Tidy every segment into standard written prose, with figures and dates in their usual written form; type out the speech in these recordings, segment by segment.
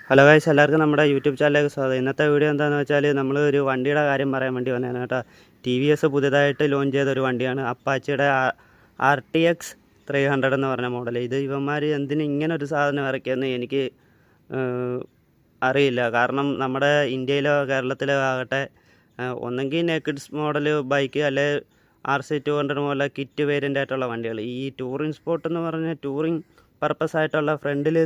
Hello guys, എല്ലാവർക്കും നമ്മുടെ YouTube ചാനലിലേക്ക് സ്വാഗതം. ഇന്നത്തെ വീഡിയോ എന്താണെന്ന് വെച്ചാൽ നമ്മൾ ഒരു വണ്ടിയുടെ കാര്യം പറയാൻ വേണ്ടി വന്നതാണ് കേട്ടോ. TVS പുതിയതായിട്ട് ലോഞ്ച് ചെയ്ത ഒരു വണ്ടിയാണ് അപ്പാച്ചിയുടെ RTX 300 എന്ന് പറഞ്ഞ മോഡൽ. ഇത് ഇവന്മാർ എന്തിന് ഇങ്ങനെ ഒരു സാധനം ഇറക്കിയെന്ന് എനിക്ക് അറിയില്ല. കാരണം നമ്മുടെ ഇന്ത്യയിലോ കേരളത്തിലോ ആകട്ടെ ഒന്നെങ്കിൽ നെക്കിഡ്സ് മോഡൽ ബൈക്ക് അല്ലെ RC200 പോലെ കിറ്റ് വേരിയൻ്റ് ആയിട്ടുള്ള വണ്ടികൾ. ഈ ടൂറിങ് സ്പോട്ട് എന്ന് പറഞ്ഞാൽ ടൂറിങ് പർപ്പസ് ആയിട്ടുള്ള ഫ്രണ്ടിൽ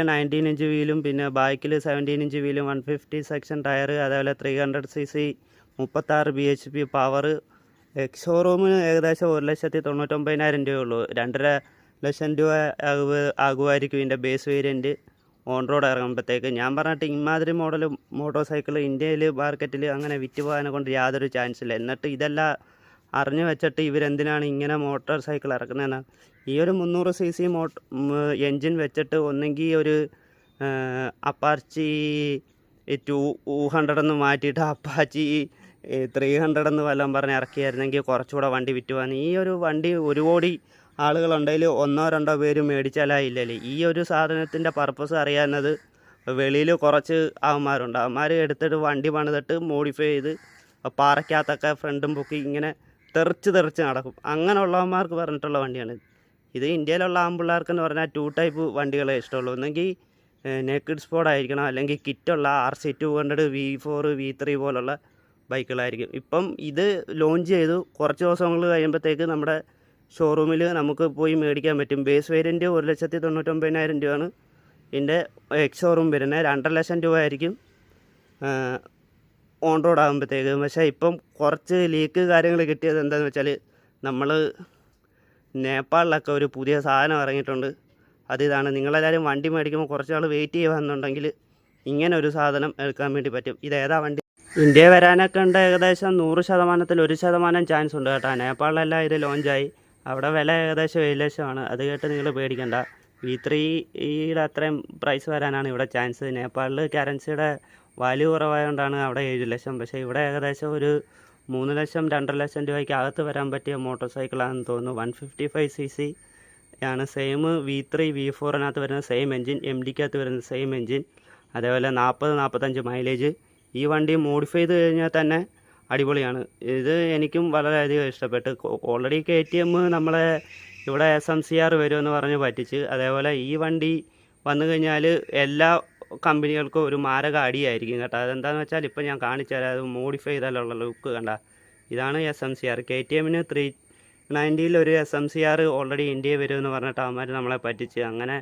19 ഇഞ്ച് വീലും പിന്നെ ബാക്കിൽ 17 ഇഞ്ച് വീലും 150 സെക്ഷൻ ടയർ, അതേപോലെ 300cc 36 bhp പവർ. എക്സ് ഷോറൂമിന് ഏകദേശം 1,99,000 രൂപയുള്ളൂ. 2.5 ലക്ഷം രൂപ ആകുമായിരിക്കും ഇതിൻ്റെ ബേസ് വേരിയൻറ്റ് ഓൺ റോഡ് ഇറങ്ങുമ്പോഴത്തേക്ക്. ഞാൻ പറഞ്ഞിട്ട് ഇമാതിരി മോഡൽ മോട്ടോർ സൈക്കിൾ ഇന്ത്യയിൽ മാർക്കറ്റിൽ അങ്ങനെ വിറ്റ് പോകാനെ കൊണ്ട് യാതൊരു ചാൻസ് ഇല്ല. എന്നിട്ട് ഇതെല്ലാം അറിഞ്ഞു വെച്ചിട്ട് ഇവരെന്തിനാണ് ഇങ്ങനെ മോട്ടോർ സൈക്കിൾ ഇറക്കുന്നതെന്ന്. ഈ ഒരു 300cc എൻജിൻ വെച്ചിട്ട് ഒന്നെങ്കിൽ ഒരു അപ്പാച്ചി 200 എന്ന് മാറ്റിയിട്ട് അപ്പാച്ചി 300 എന്ന് വല്ലതും പറഞ്ഞ് ഇറക്കിയായിരുന്നെങ്കിൽ കുറച്ചുകൂടെ വണ്ടി വിറ്റ് പോകാൻ. ഈ ഒരു വണ്ടി 1 കോടി ആളുകളുണ്ടെങ്കിൽ 1-2 പേര് മേടിച്ചാലായില്ലല്ലേ. ഈ ഒരു സാധനത്തിൻ്റെ പർപ്പസ് അറിയാവുന്നത് വെളിയിൽ കുറച്ച് അവന്മാരുണ്ട്. അവന്മാർ എടുത്തിട്ട് വണ്ടി പണിതിട്ട് മോഡിഫൈ ചെയ്ത് പാറയ്ക്കകത്തൊക്കെ ഫ്രണ്ടും പൊക്കി ഇങ്ങനെ തെറിച്ച് നടക്കും. അങ്ങനെയുള്ളവന്മാർക്ക് പറഞ്ഞിട്ടുള്ള വണ്ടിയാണ് ഇത്. ഇന്ത്യയിലുള്ള ആമ്പിള്ളേർക്കെന്ന് പറഞ്ഞാൽ 2 ടൈപ്പ് വണ്ടികളെ ഇഷ്ടമുള്ളൂ. ഒന്നെങ്കിൽ നേക്കിഡ് സ്പോട്ട് ആയിരിക്കണം, അല്ലെങ്കിൽ കിറ്റുള്ള RC200 V4 V3 പോലുള്ള ബൈക്കുകളായിരിക്കും. ഇപ്പം ഇത് ലോഞ്ച് ചെയ്തു കുറച്ച് ദിവസങ്ങൾ കഴിയുമ്പോഴത്തേക്ക് നമ്മുടെ ഷോറൂമിൽ നമുക്ക് പോയി മേടിക്കാൻ പറ്റും. ബേസ് വേരിയൻറ്റ് 1,99,000 രൂപയാണ് ഇതിൻ്റെ എക്സ് ഷോറൂം വരുന്നത്. 2.5 ലക്ഷം രൂപ ആയിരിക്കും ഓൺ റോഡ് ആകുമ്പോഴത്തേക്ക്. പക്ഷേ ഇപ്പം കുറച്ച് ലീക്ക് കാര്യങ്ങൾ കിട്ടിയത് എന്താണെന്ന് വെച്ചാൽ നമ്മൾ നേപ്പാളിലൊക്കെ ഒരു പുതിയ സാധനം ഇറങ്ങിയിട്ടുണ്ട്. അതിതാണ്, നിങ്ങളെല്ലാവരും വണ്ടി മേടിക്കുമ്പോൾ കുറച്ച് നാൾ വെയിറ്റ് ചെയ്യുകയെന്നുണ്ടെങ്കിൽ ഇങ്ങനെ ഒരു സാധനം എടുക്കാൻ വേണ്ടി പറ്റും. ഇതേതാ വണ്ടി? ഇന്ത്യ വരാനൊക്കെ ഉണ്ട്. ഏകദേശം 100%-ൽ 1% ചാൻസ് ഉണ്ട് കേട്ടോ. നേപ്പാളിലെല്ലാം ഇത് ലോഞ്ചായി. അവിടെ വില ഏകദേശം 7 ലക്ഷമാണ്. അത് കേട്ട് നിങ്ങൾ പേടിക്കണ്ട. V3യുടെ അത്രയും പ്രൈസ് വരാനാണ് ഇവിടെ ചാൻസ്. നേപ്പാളിൽ കറൻസിയുടെ വാല്യൂ കുറവായതുകൊണ്ടാണ് അവിടെ 7 ലക്ഷം. പക്ഷേ ഇവിടെ ഏകദേശം ഒരു 3 ലക്ഷം 2.5 ലക്ഷം രൂപയ്ക്ക് അകത്ത് വരാൻ പറ്റിയ മോട്ടോർ സൈക്കിളാണെന്ന് തോന്നുന്നു. 155cc ആണ്. സെയിം V3 V4-നകത്ത് വരുന്ന സെയിം എൻജിൻ, MDക്കകത്ത് വരുന്ന സെയിം എൻജിൻ, അതേപോലെ 40-45 മൈലേജ്. ഈ വണ്ടി മോഡിഫൈ ചെയ്ത് കഴിഞ്ഞാൽ തന്നെ അടിപൊളിയാണ്. ഇത് എനിക്കും വളരെയധികം ഇഷ്ടപ്പെട്ടു. ഓൾറെഡി KTM നമ്മളെ ഇവിടെ SMCR വരുമെന്ന് പറഞ്ഞ് പറ്റിച്ച്. അതേപോലെ ഈ വണ്ടി വന്നു കഴിഞ്ഞാൽ എല്ലാ കമ്പനികൾക്കും ഒരു മാരക അടിയായിരിക്കും കേട്ടോ. അതെന്താണെന്ന് വെച്ചാൽ ഇപ്പം ഞാൻ കാണിച്ചു തരാം. അത് മോഡിഫൈ ചെയ്താലുള്ള ലുക്ക് കണ്ട. ഇതാണ് SMCR. KTMന് 390 ഒരു SMCR ഓൾറെഡി ഇന്ത്യയിൽ വരുമെന്ന് പറഞ്ഞിട്ട് അവന്മാർ നമ്മളെ പറ്റിച്ച്. അങ്ങനെ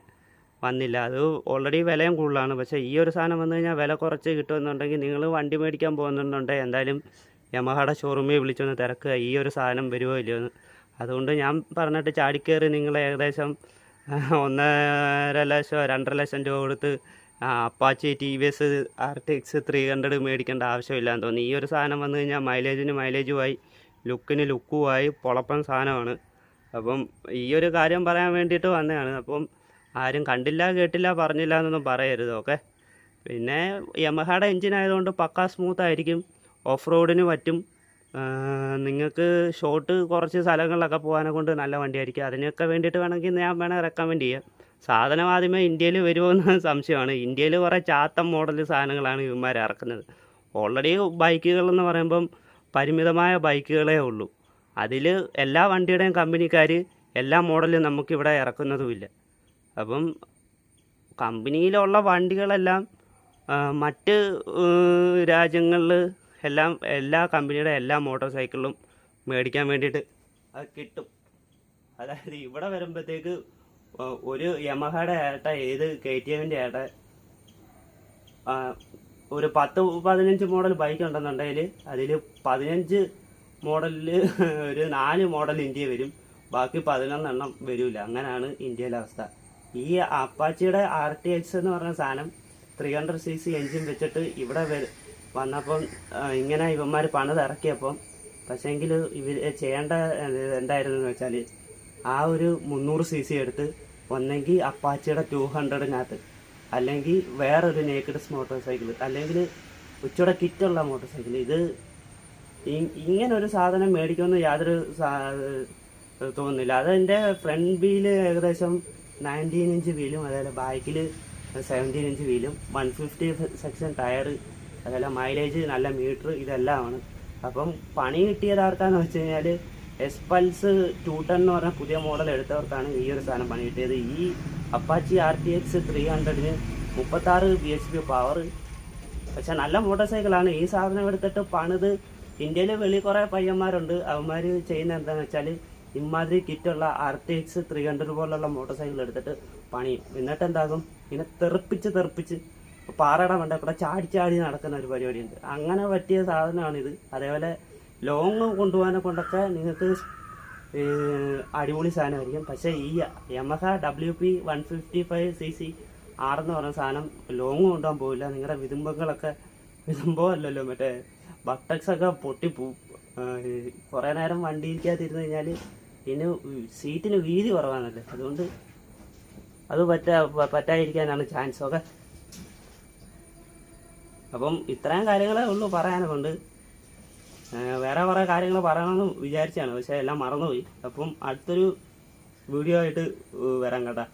വന്നില്ല. അത് ഓൾറെഡി വിലയും കൂടുതലാണ്. പക്ഷേ ഈ ഒരു സാധനം വന്നു കഴിഞ്ഞാൽ വില കുറച്ച് കിട്ടുമെന്നുണ്ടെങ്കിൽ നിങ്ങൾ വണ്ടി മേടിക്കാൻ പോകുന്നുണ്ടെങ്കിൽ എന്തായാലും യമഹയുടെ ഷോറൂമിൽ വിളിച്ചൊന്ന് തിരക്കുക ഈ ഒരു സാധനം വരുമോ ഇല്ലയോ എന്ന്. അതുകൊണ്ട് ഞാൻ പറഞ്ഞിട്ട് ചാടിക്കയറി നിങ്ങൾ ഏകദേശം 1.5 ലക്ഷം 2.5 ലക്ഷം രൂപ കൊടുത്ത് അപ്പാച്ചി TVS RTX 300 മേടിക്കേണ്ട ആവശ്യമില്ലാന്ന് തോന്നി. ഈ ഒരു സാധനം വന്നു കഴിഞ്ഞാൽ മൈലേജിന് മൈലേജുമായി, ലുക്കിന് ലുക്കുമായി പൊളപ്പൻ സാധനമാണ്. അപ്പം ഈ ഒരു കാര്യം പറയാൻ വേണ്ടിയിട്ട് വന്നതാണ്. അപ്പം ആരും കണ്ടില്ല കേട്ടില്ല പറഞ്ഞില്ല എന്നൊന്നും പറയരുത്, ഓക്കെ. പിന്നെ യമഹയുടെ എൻജിൻ ആയതുകൊണ്ട് പക്കാ സ്മൂത്ത് ആയിരിക്കും. ഓഫ് റോഡിന് പറ്റും. നിങ്ങൾക്ക് ഷോർട്ട് കുറച്ച് സ്ഥലങ്ങളിലൊക്കെ പോകാനെ കൊണ്ട് നല്ല വണ്ടിയായിരിക്കും. അതിനൊക്കെ വേണ്ടിയിട്ട് വേണമെങ്കിൽ ഞാൻ റെക്കമെൻഡ് ചെയ്യാം. സാധനം ആദ്യമേ ഇന്ത്യയിൽ വരുമോയെന്ന് സംശയമാണ്. ഇന്ത്യയിൽ കുറേ ചാത്തം മോഡൽ സാധനങ്ങളാണ് ഇവന്മാർ ഇറക്കുന്നത്. ഓൾറെഡി ബൈക്കുകളെന്ന് പറയുമ്പം പരിമിതമായ ബൈക്കുകളേ ഉള്ളൂ. അതിൽ എല്ലാ വണ്ടിയുടെയും കമ്പനിക്കാർ എല്ലാ മോഡലും നമുക്കിവിടെ ഇറക്കുന്നതുമില്ല. അപ്പം കമ്പനിയിലുള്ള വണ്ടികളെല്ലാം മറ്റ് രാജ്യങ്ങളിൽ എല്ലാം എല്ലാ കമ്പനിയുടെ എല്ലാ മോട്ടോർ സൈക്കിളും മേടിക്കാൻ വേണ്ടിയിട്ട് അത് കിട്ടും. അതായത് ഇവിടെ വരുമ്പോഴത്തേക്ക് ഒരു യമഹയുടെ ആട്ടെ ഏത് KTMൻ്റെ ആട്ടെ ഒരു 10-15 മോഡൽ ബൈക്ക് ഉണ്ടെന്നുണ്ടെങ്കിൽ അതിൽ 15 മോഡലിൽ ഒരു 4 മോഡൽ ഇന്ത്യ വരും, ബാക്കി 11 വരില്ല. അങ്ങനെയാണ് ഇന്ത്യയിലെ അവസ്ഥ. ഈ അപ്പാച്ചിയുടെ RTX എന്ന് പറഞ്ഞ സാധനം 300cc എൻജിൻ വെച്ചിട്ട് ഇവിടെ വന്നപ്പം ഇങ്ങനെ ഇവന്മാർ പണിത് ഇറക്കിയപ്പം പക്ഷേങ്കിൽ ഇവർ ചെയ്യേണ്ട എന്തായിരുന്നു വെച്ചാൽ ആ ഒരു 300cc എടുത്ത് ഒന്നെങ്കിൽ അപ്പാച്ചിയുടെ 200-നകത്ത്, അല്ലെങ്കിൽ വേറൊരു നേക്കിഡ്സ് മോട്ടോർ സൈക്കിൾ, അല്ലെങ്കിൽ ഉച്ചയുടെ കിറ്റുള്ള മോട്ടോർ സൈക്കിൾ. ഇത് ഇങ്ങനൊരു സാധനം മേടിക്കുമെന്ന് യാതൊരു തോന്നുന്നില്ല. അതെൻ്റെ ഫ്രണ്ട് വീല് ഏകദേശം 19 ഇഞ്ച് വീലും, അതേപോലെ ബാക്കിൽ 17 ഇഞ്ച് വീലും 150 സെക്ഷൻ ടയർ, അതുപോലെ മൈലേജ്, നല്ല മീറ്റർ, ഇതെല്ലാമാണ്. അപ്പം പണി കിട്ടിയത് ആർക്കാന്ന് വെച്ച് കഴിഞ്ഞാൽ എസ്പൾസ് 210 എന്ന് പറഞ്ഞ പുതിയ മോഡൽ എടുത്തവർക്കാണ് ഈ ഒരു സാധനം പണി കിട്ടിയത്. ഈ അപ്പാച്ചി RTX 300-ന് 36 bhp പവർ. പക്ഷെ നല്ല മോട്ടോർ സൈക്കിളാണ്. ഈ സാധനം എടുത്തിട്ട് പണിത് ഇന്ത്യയിൽ വെളി കുറേ പയ്യന്മാരുണ്ട്. അവന്മാർ ചെയ്യുന്നത് എന്താണെന്ന് വെച്ചാൽ ഇമാതിരി കിറ്റുള്ള RTX 300 പോലുള്ള മോട്ടോർ സൈക്കിൾ എടുത്തിട്ട് പണിയും. എന്നിട്ട് എന്താകും, ഇങ്ങനെ തെറിപ്പിച്ച് പാറയുടെ മണ്ട കൂടെ ചാടി നടക്കുന്ന ഒരു പരിപാടിയുണ്ട്. അങ്ങനെ പറ്റിയ സാധനമാണിത്. അതേപോലെ ലോങ് കൊണ്ടുപോകാനെ കൊണ്ടൊക്കെ നിങ്ങൾക്ക് അടിപൊളി സാധനമായിരിക്കും. പക്ഷേ ഈ യമഹ WP 155cc R എന്ന് പറയുന്ന സാധനം ലോങ് കൊണ്ടുപോകാൻ പോകില്ല. നിങ്ങളുടെ വിതുമ്പമല്ലല്ലോ, മറ്റേ ബട്ടക്സൊക്കെ പൊട്ടിപ്പോവും. കുറേ നേരം വണ്ടി ഇരിക്കാതിരുന്ന് കഴിഞ്ഞാൽ ഇതിന് സീറ്റിന് വീതി കുറവാണല്ലേ, അതുകൊണ്ട് അത് പറ്റാതിരിക്കാനാണ് ചാൻസ്. ഓക്കെ, അപ്പം ഇത്രയും കാര്യങ്ങളേ ഉള്ളൂ പറയാനെ കൊണ്ട്. വേറെ കുറേ കാര്യങ്ങൾ പറയണമെന്ന് വിചാരിച്ചാണ്, പക്ഷേ എല്ലാം മറന്നുപോയി. അപ്പം അടുത്തൊരു വീഡിയോ ആയിട്ട് വരാം കേട്ടോ.